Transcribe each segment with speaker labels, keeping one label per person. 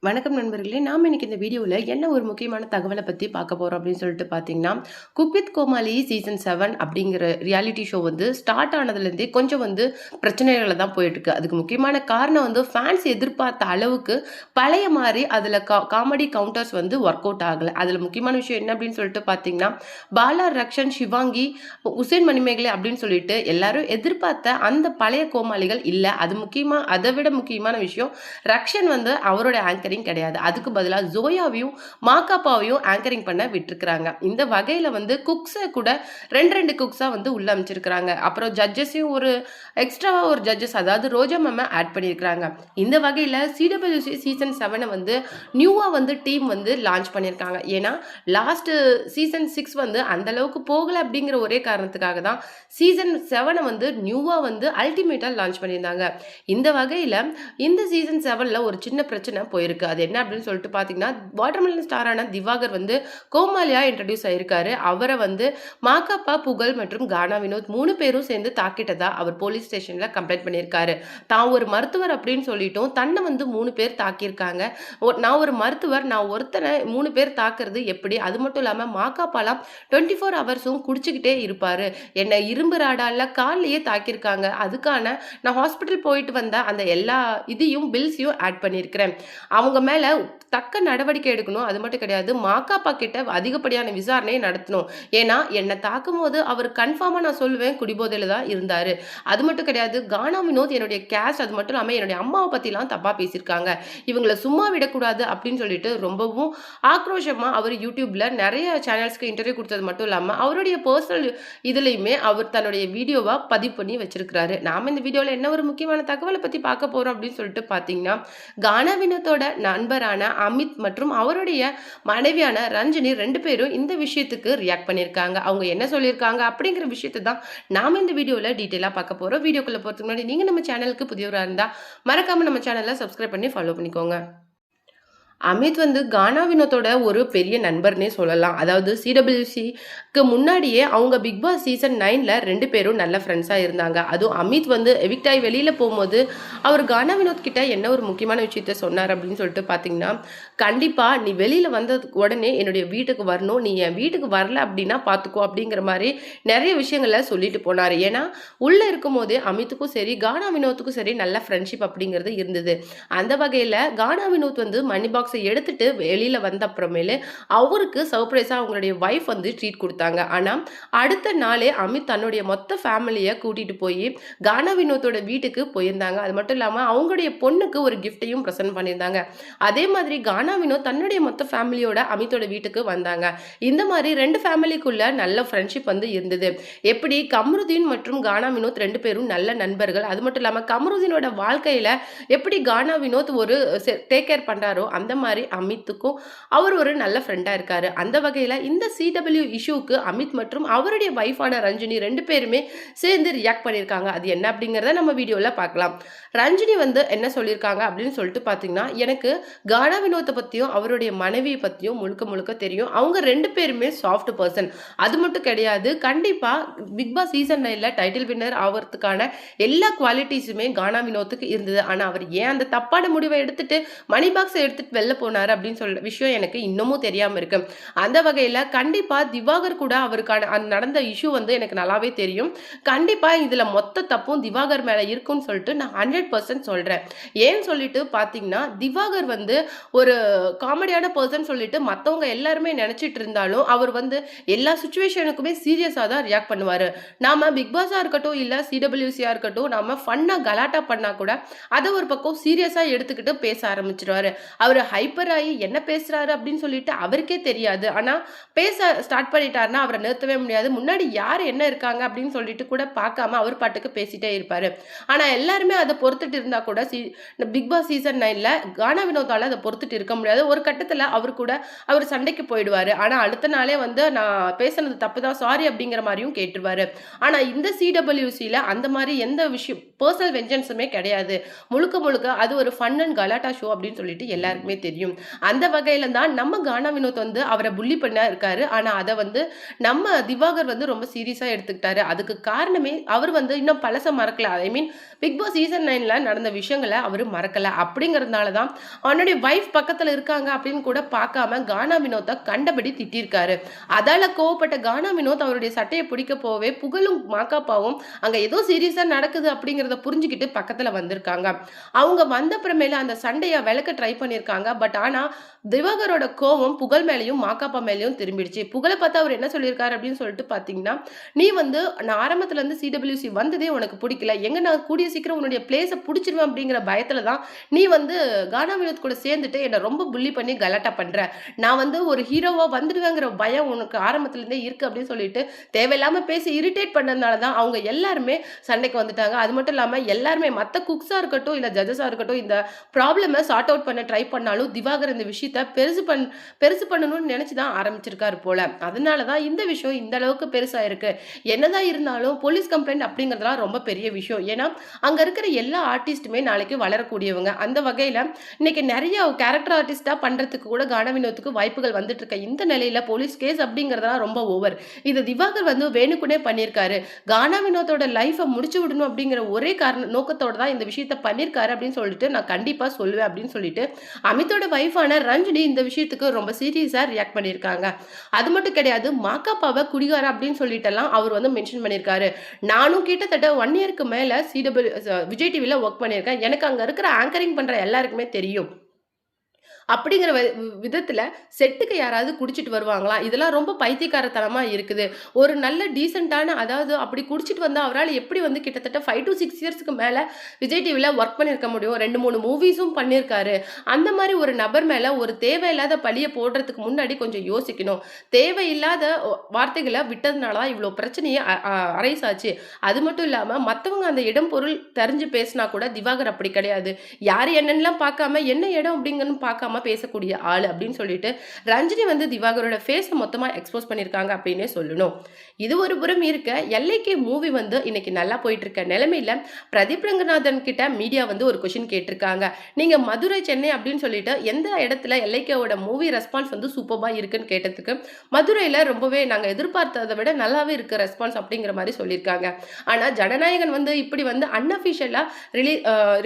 Speaker 1: வணக்கம் நண்பர்களே! நாம இன்னைக்கு இந்த வீடியோல என்ன ஒரு முக்கியமான தகவல பத்தி பார்க்க போறோம் அப்படின்னு சொல்லிட்டு பார்த்தீங்கன்னா, குக் வித் கோமாளி சீசன் 7 அப்படிங்கிற ரியாலிட்டி ஷோ வந்து ஸ்டார்ட் ஆனதுலேருந்தே கொஞ்சம் வந்து பிரச்சனைகள்ல தான் போயிட்டுருக்கு. அதுக்கு முக்கியமான காரணம் வந்து ஃபேன்ஸ் எதிர்பார்த்த அளவுக்கு பழைய மாரி அதில காமெடி கவுண்டர்ஸ் வந்து ஒர்க் அவுட் ஆகல. அதில முக்கியமான விஷயம் என்ன அப்படின்னு சொல்லிட்டு பார்த்தீங்கன்னா, பாலா, ரக்ஷன், சிவாங்கி, உசேன் மணிமேகலை அப்படின்னு சொல்லிட்டு எல்லாரும் எதிர்பார்த்த அந்த பழைய கோமாளிகள் இல்ல. அது முக்கியமா அதை விட முக்கியமான விஷயம் ரக்ஷன் வந்து அவரோட ஆங்கரிங் கிடையாது. அதுக்கு பதிலா ஜோயாவையும் மாகாபாவையும் ஆங்கரிங் பண்ண விட்டுருக்காங்க. இந்த வகையில வந்து குக்ஸ கூட 2 குக்ஸா வந்து உள்ள அமைச்சிருக்காங்க. அப்புறம் ஜட்ஜஸையும் ஒரு எக்ஸ்ட்ராவா ஒரு ஜட்ஜஸ் அதாவது ரோஜா மேம ஆட் பண்ணியிருக்காங்க. இந்த வகையில சிடபிள்யூசி சீசன் 7 வந்து நியூவா வந்து டீம் வந்து லான்ச் பண்ணியிருக்காங்க. ஏன்னா லாஸ்ட் சீசன் 6 வந்து அந்த அளவுக்கு போகல அப்படிங்கிற ஒரே காரணத்துக்காக தான் சீசன் 7 வந்து நியூவா வந்து அல்டிமேட்டா லான்ச் பண்ணியிருந்தாங்க. இந்த வகையில இந்த சீசன் 7ல ஒரு சின்ன பிரச்சனை போயிருக்கு. அது என்ன அப்படின்னு சொல்லிட்டு பார்த்தீங்கன்னா, வாட்டர்மெலன் ஸ்டாரான திவாகர் வந்து கோமாளியா இன்ட்ரோடியூஸ் ஆயிருக்காரு. அவரை வந்து மாகாபா, புகழ் மற்றும் கானா வினோத் 3 பேரும் சேர்ந்து தாக்கிட்டதா அவர் போலீஸ் ஸ்டேஷன்ல கம்ப்ளைண்ட் பண்ணியிருக்காரு. தான் ஒரு மருத்துவர் அப்படின்னு சொல்லிட்டும் தன்னை வந்து 3 பேர் தாக்கியிருக்காங்க. நான் ஒரு மருத்துவர், நான் ஒருத்தனை 3 பேர் தாக்குறது எப்படி? அது மட்டும் இல்லாம மாகாபாலாம் 24 ஹவர்ஸும் குடிச்சுக்கிட்டே இருப்பாரு. என்னை இரும்பு ராடால கால்லயே தாக்கியிருக்காங்க. அதுக்கான நான் ஹாஸ்பிட்டல் போயிட்டு வந்த அந்த எல்லா இதையும் பில்ஸையும் ஆட் பண்ணியிருக்கிறேன். அவங்க மேல தக்க நடவடிக்கை எடுக்கணும். அது மட்டும் கிடையாது, மாகாபா கிட்ட அதிகப்படியான விசாரணையை நடத்தணும். ஏன்னா என்னை தாக்கும்போது அவர் கன்ஃபார்மா நான் சொல்லுவேன் குடிபோதையில தான் இருந்தாரு. அது மட்டும் கிடையாது, கானா வினோத் என்னுடைய கேஸ்ட், அது மட்டும் இல்லாம என்னுடைய அம்மாவை பத்திலாம் தப்பா பேசியிருக்காங்க. இவங்கள சும்மா விடக்கூடாது அப்படின்னு சொல்லிட்டு ரொம்பவும் ஆக்ரோஷமா அவர் யூடியூப்ல நிறைய சேனல்ஸ்க்கு இன்டர்வியூ கொடுத்தது மட்டும் இல்லாம அவருடைய பர்சனல் இதுலயுமே அவர் தன்னுடைய வீடியோவா பதிவு பண்ணி வச்சிருக்கிறாரு. நாம இந்த வீடியோல என்ன ஒரு முக்கியமான தகவலை பத்தி பார்க்க போறோம் அப்படின்னு சொல்லிட்டு பாத்தீங்கன்னா, கானா வினோத்தோட நண்பரான அமித் மற்றும் அவருடைய மனைவியான ரஞ்சினி 2 பேரும் இந்த விஷயத்துக்கு ரியாக்ட் பண்ணியிருக்காங்க. அவங்க என்ன சொல்லியிருக்காங்க அப்படிங்கிற விஷயத்தை தான் நாம இந்த வீடியோல டீட்டெயிலா பார்க்க போறோம். வீடியோக்குள்ள போறதுக்கு முன்னாடி நீங்க நம்ம சேனலுக்கு புதியவரா இருந்தா மறக்காம நம்ம சேனலை சப்ஸ்கிரைப் பண்ணி ஃபாலோ பண்ணிக்கோங்க. அமித் வந்து கானா வினோத்தோட ஒரு பெரிய நண்பர்னே சொல்லலாம். அதாவது சிடபிள்யூசிக்கு முன்னாடியே அவங்க பிக் பாஸ் சீசன் 9ல 2 பேரும் நல்ல ஃப்ரெண்ட்ஸா இருந்தாங்க. அதுவும் அமித் வந்து எவிக்ட் ஆகி வெளியில போகும்போது அவர் கானா வினோத் கிட்ட என்ன ஒரு முக்கியமான விஷயத்த சொன்னார் அப்படின்னு சொல்லிட்டு பார்த்தீங்கன்னா, கண்டிப்பா நீ வெளியில வந்த உடனே என்னுடைய வீட்டுக்கு வரணும். நீ என் வீட்டுக்கு வரல அப்படின்னா பார்த்துக்கோ அப்படிங்கிற மாதிரி நிறைய விஷயங்கள சொல்லிட்டு போனாரு. ஏன்னா உள்ள இருக்கும்போதே அமித்துக்கும் சரி, கானா வினோத்துக்கும் சரி நல்ல ஃப்ரெண்ட்ஷிப் அப்படிங்கிறது இருந்தது. அந்த வகையில கானா வினோத் வந்து மணி பாக்ஸ் எடுத்துட்டு வெளியில வந்த அப்புறமேலு அவருக்கு சர்ப்ரைஸா அவங்களுடைய வைஃப் வந்து ட்ரீட் கொடுத்தாங்க. ஆனா அடுத்த நாளே அமித் தன்னுடைய மொத்த ஃபேமிலிய கூட்டிட்டு போய் கானா வினோத்தோட வீட்டுக்கு போயிருந்தாங்க. அது மட்டும் இல்லாம அவங்களுடைய பொண்ணுக்கு ஒரு கிஃப்டையும் பிரசன்ட் பண்ணியிருந்தாங்க. அதே மாதிரி கானா வினோத் தன்னுடைய மொத்த ஃபேமிலியோட அமித்தோட வீட்டுக்கு வந்தாங்க. இந்த மாதிரி 2 ஃபேமிலிக்குள்ள நல்ல ஃப்ரெண்ட்ஷிப் வந்து இருந்தது. எப்படி கம்ருதீன் மற்றும் கானா வினோத் 2 பேரும் நல்ல நண்பர்கள். அது மட்டும் இல்லாம கம்ருதீனோட வாழ்க்கையில எப்படி கானா வினோத் ஒரு டேக் கேர் பண்றாரோ அந்த மாதிரி அமித்துக்கும் அவர் ஒரு நல்ல ஃப்ரெண்டா இருக்காரு. அந்த வகையில இந்த சிடபிள்யூ இஷ்யூக்கு அமித் மற்றும் அவருடைய வைஃபான ரஞ்சினி 2 பேருமே சேர்ந்து ரியாக்ட் பண்ணியிருக்காங்க. அது என்ன அப்படிங்கிறத நம்ம வீடியோல பார்க்கலாம். ரஞ்சினி வந்து என்ன சொல்லியிருக்காங்க அப்படின்னு சொல்லிட்டு பார்த்தீங்கன்னா, எனக்கு கானா வினோத்தை பத்தியும் அவருடைய மனைவியை பத்தியும் முழுக்க முழுக்க தெரியும். அவங்க 2 பேருமே சாஃப்ட் பர்சன். அது மட்டும் கிடையாது, கண்டிப்பா பிக் பாஸ் சீசன் 9ல டைட்டில் வின்னர் ஆவறதுக்கான எல்லா குவாலிட்டிஸுமே கானா வினோத்துக்கு இருந்தது. ஆனா அவர் ஏன் அந்த தப்பான முடிவை எடுத்துட்டு மணி பாக்ஸை எடுத்துட்டு வெளில போனாரு அப்படின்னு சொல்ற விஷயம் எனக்கு இன்னமும் தெரியாம இருக்கு. அந்த வகையில கண்டிப்பா திவாகர் கூட அவருக்கான நடந்த இஷ்யூ வந்து எனக்கு நல்லாவே தெரியும். கண்டிப்பா இதுல மொத்த தப்பும் திவாகர் மேல இருக்குன்னு சொல்லிட்டு நான் 100% சொல்றேன். ஏன்னு சொல்லிட்டு பாத்தீங்கன்னா, திவாகர் வந்து ஒரு காமெடியான பர்சன் சொல்லிட்டு மத்தவங்க எல்லாருமே நினைச்சிட்டு இருந்தாலும் அவர் வந்து எல்லா சுச்சுவேஷனுக்குமே சீரியஸா தான் ரியாக்ட் பண்ணுவாரு. நாம பிக் பாஸா இருக்கட்டும் இல்ல சிடபிள்யூசியா இருக்கட்டும், நாம ஃபன்னா கலாட்டா பண்ணா கூட அதை ஒரு பக்கம் சீரியஸா எடுத்துக்கிட்டு பேச ஆரம்பிச்சிருவாரு. அவரு ஹைப்பர் ஆகி என்ன பேசுறாரு அப்படின்னு சொல்லிட்டு அவருக்கே தெரியாது. ஆனா பேச ஸ்டார்ட் பண்ணிட்டாருன்னா அவரை நிறுத்தவே முடியாது. முன்னாடி யார் என்ன இருக்காங்க அப்படின்னு சொல்லிட்டு கூட பார்க்காம அவர் பாட்டுக்கு பேசிட்டே இருப்பாரு. ஆனா எல்லாருமே அதை பொறுத்துட்டு இருந்தா கூட பிக் பாஸ் சீசன் 9ல கானா வினோதால அதை பொறுத்துட்டு இருக்க முடியாது. ஒரு கட்டத்துல அவர் சண்டைக்கு போயிடுவாரு. ஆனா அடுத்த நாளே வந்து நான் பேசுனது தப்புதான், சாரி அப்படிங்கிற மாதிரியும் கேட்டுருவாரு. ஆனா இந்த சிடபிள்யூசில அந்த மாதிரி எந்த விஷயம் பர்சனல் வெஞ்சன்ஸுமே கிடையாது. முழுக்க முழுக்க அது ஒரு ஃபன் அண்ட் கலாட்டா ஷோ அப்படின்னு சொல்லிட்டு எல்லாருக்குமே தெரியும். அந்த வகையில தான் நம்ம கானா வினோத் வந்து அவர புல்லி பண்ண இருக்காரு. ஆனா அத வந்து நம்ம திவாகர் வந்து ரொம்ப சீரியஸா எடுத்துக்கிட்டாரு. அதுக்கு காரணமே அவர் வந்து இன்னும் பழச மறக்கல. ஐ மீன் பிக் பாஸ் சீசன் 9ல நடந்த விஷயங்கள அவரு மறக்கல. அப்படிங்கிறதுனால தான் அவனுடைய வைஃப் பக்கத்துல இருக்காங்க அப்படின்னு கூட பார்க்காம கானா வினோத்த கண்டபடி திட்டியிருக்காரு. அதால கோவப்பட்ட கானா வினோத் அவருடைய சட்டைய பிடிக்க போவே புகழும் மாகாப்பாவும் அங்க ஏதோ சீரியஸா நடக்குது அப்படிங்கிறத புரிஞ்சுகிட்டு பக்கத்துல வந்திருக்காங்க. அவங்க வந்த அப்புறமேல அந்த சண்டைய விலக்க ட்ரை பண்ணியிருக்காங்க. பட் ஆனா திவாகரோட கோவம் புகழ் மேலயும் மாகாப்பா மேலயும் திரும்பிடுச்சு. புகழ பார்த்து அவர் என்ன சொல்லியிருக்காரு அப்படின்னு சொல்லிட்டு பார்த்தீங்கன்னா, "நீ வந்து நான் ஆரம்பத்துல இருந்து சிடபிள்யூசி வந்ததே உனக்கு பிடிக்கல. எங்க நான் கூடிய சீக்கிரம் உன்னுடைய பிளேஸ புடிச்சிருவேன் அப்படிங்கிற பயத்துல தான் நீ வந்து கானா வினோத் கூட சேர்ந்துட்டு என்ன ரொம்ப புல்லி பண்ணி கலாட்டா பண்ற. நான் வந்து ஒரு ஹீரோவா வந்துடுவேங்கிற பயம் உனக்கு ஆரம்பத்துல இருந்தே இருக்கு" அப்படின்னு சொல்லிட்டு தேவையில்லாம பேசி இரிட்டேட் பண்ணதுனால தான் அவங்க எல்லாருமே சண்டைக்கு வந்துட்டாங்க. அது மட்டும் இல்லாம எல்லாருமே மத்த குக்ஸா இருக்கட்டும், இல்ல ஜட்ஜஸா இருக்கட்டும் இந்த ப்ராப்ளம சார்ட் அவுட் பண்ண ட்ரை பண்ணாலும் திவாகர் இந்த விஷயத்த பெருசு பண்ணணும்னு நினைச்சு தான் ஆரம்பிச்சிருக்காரு போல. அதனால தான் இந்த விஷயம் இந்த அளவுக்கு பெருசாயிருக்கு. என்னதான் இருந்தாலும் போலீஸ் கம்ப்ளைண்ட் அப்படிங்கிறதெல்லாம் ரொம்ப பெரிய விஷயம். ஏன்னா, அங்க இருக்கிற எல்லா ஆர்டிஸ்ட்டுமே நாளைக்கு வளரக்கூடியவங்க. அந்த வகையில இன்னைக்கு நெறைய கேரக்டர் ஆர்டிஸ்ட்டா பண்றதுக்கு கூட கானா வினோத்துக்கு வாய்ப்புகள் வந்துட்டு இருக்க இந்த நிலையில போலீஸ் கேஸ் அப்படிங்கிறதெல்லாம் ரொம்ப ஓவர். இது திவாகர் வந்து வேணுக்குனே பண்ணியிருக்காரு. கானா வினோத்தோட லைஃப முடிச்சு விடணும் அப்படிங்கிற ஒரே நோக்கத்தோட தான் இந்த விஷயத்த பண்ணியிருக்காரு அப்படின்னு சொல்லிட்டு நான் கண்டிப்பா சொல்லுவேன் அப்படின்னு சொல்லிட்டு அமித்தோட வைஃபான ரஞ்சினி இந்த விஷயத்துக்கு ரொம்ப சீரியஸா ரியாக்ட் பண்ணியிருக்காங்க. அது மட்டும் கிடையாது, மாக்காப்பாவ குடிகாரன் அப்படின்னு சொல்லிட்டெல்லாம் அவர் வந்து மென்ஷன் பண்ணியிருக்காரு. நானும் கிட்டத்தட்ட 1 இயர்க்கு மேல விஜய் டிவில வொர்க் பண்ணியிருக்கேன். எனக்கு அங்க இருக்கிற ஆங்கரிங் பண்ற எல்லாருக்குமே தெரியும். அப்படிங்கிற விதத்துல செட்டுக்கு யாராவது குடிச்சிட்டு வருவாங்களா? இதெல்லாம் ரொம்ப பைத்தியக்காரத்தனமா இருக்குது. ஒரு நல்ல டீசென்ட்டான அதாவது அப்படி குடிச்சிட்டு வந்தா அவரால எப்படி வந்து கிட்டத்தட்ட 5 டூ 6 இயர்ஸ்க்கு மேல விஜய் டிவில ஒர்க் பண்ணியிருக்க முடியும். 2, 3 மூவிஸும் பண்ணியிருக்காரு. அந்த மாரி ஒரு நபர் மேல ஒரு தேவையில்லாத பழிய போடுறதுக்கு முன்னாடி கொஞ்சம் யோசிக்கணும். தேவையில்லாத வார்த்தைகள விட்டதுனால தான் இவ்ளோ பிரச்சனையே அ அ அரைஸ் ஆச்சு. அது மட்டும் இல்லாம மத்தவங்க அந்த இடம், பொருள் தெரிஞ்சு பேசினா கூட திவாகர் அப்படி கிடையாது. யாரு என்னன்னுலாம் பார்க்காம, என்ன இடம் அப்படிங்கன்னு பார்க்காம பேசக்கூடிய ஆளு அப்படின்னு சொல்லிட்டு ரஞ்சினி வந்து திவாகரோட ஃபேஸ மொத்தமா எக்ஸ்போஸ் பண்ணியிருக்காங்க அப்படின்னே சொல்லணும். இது ஒரு புறம் இருக்க எல்லைக்கே மூவி வந்து இன்னைக்கு நல்லா போயிட்டு இருக்க நிலைமையில பிரதீப் ரங்கநாதன் கிட்ட மீடியா வந்து ஒரு கொஸ்டின் கேட்டிருக்காங்க. நீங்க மதுரை, சென்னை அப்படின்னு சொல்லிட்டு எந்த இடத்துல எல்லைக்கோட மூவி ரெஸ்பான்ஸ் வந்து சூப்பர்பா இருக்குன்னு கேட்டதுக்கு மதுரையில ரொம்பவே நாங்க எதிர்பார்த்ததை விட நல்லாவே இருக்கு ரெஸ்பான்ஸ் அப்படிங்கிற மாதிரி சொல்லியிருக்காங்க. ஆனா ஜனநாயகன் வந்து இப்படி வந்து அன்அஃபிஷியலா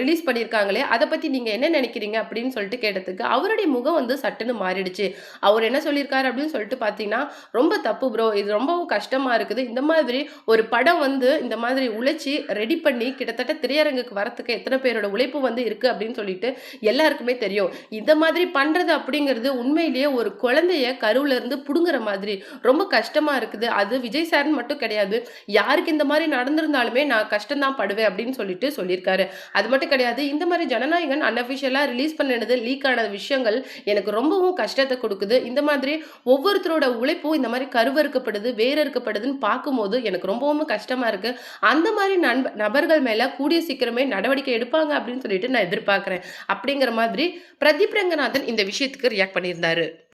Speaker 1: ரிலீஸ் பண்ணியிருக்காங்களே அதை பத்தி நீங்க என்ன நினைக்கிறீங்க அப்படின்னு சொல்லிட்டு கேட்டதுக்கு அவருடைய முகம் வந்து சட்டுன்னு மாறிடுச்சு. அவர் என்ன சொல்லியிருக்காரு அப்படின்னு சொல்லிட்டு பார்த்தீங்கன்னா, "ரொம்ப தப்பு ப்ரோ. இது ரொம்பவும் கஷ்டமா இருக்குது. இந்த மாதிரி ஒரு படம் வந்து இந்த மாதிரி உழைச்சு ரெடி பண்ணி கிட்டத்தட்ட திரையரங்குக்கு வரத்துக்கு எத்தனை பேரோட உழைப்பு வந்து இருக்கு அப்படின்னு சொல்லிட்டு எல்லாருக்குமே தெரியும். இந்த மாதிரி பண்றது அப்படிங்கிறது உண்மையிலேயே ஒரு குழந்தைய கருவுல இருந்து புடுங்குற மாதிரி ரொம்ப கஷ்டமா இருக்குது. அது விஜய் சார்ன்னு மட்டும் கிடையாது. யாருக்கு இந்த மாதிரி நடந்திருந்தாலுமே நான் கஷ்டம் தான் படுவேன்" அப்படின்னு சொல்லிட்டு சொல்லியிருக்காரு. அது மட்டும் கிடையாது. இந்த மாதிரி ஜனநாயகன் அன்அஃபிஷியலா ரிலீஸ் பண்ணது லீக் ஆன விஷயங்கள் எனக்கு ரொம்பவும் கஷ்டத்தை கொடுக்குது. இந்த மாதிரி ஒவ்வொருத்தரோட உழைப்பும் இந்த மாதிரி கருவறுக்கப்படுது, வேறறுக்கப்படுதுன்னு பார்க்கும்போது எனக்கு ரொம்பவும் கஷ்டமா இருக்கு. அந்த மாதிரி நபர்கள் மேல கூடிய சீக்கிரமே நடவடிக்கை எடுப்பாங்க அப்படின்னு சொல்லிட்டு நான் எதிர்பார்க்கிறேன். அப்படிங்கிற மாதிரி பிரதீப் ரங்கநாதன் இந்த விஷயத்துக்கு ரியாக்ட் பண்ணியிருந்தாரு.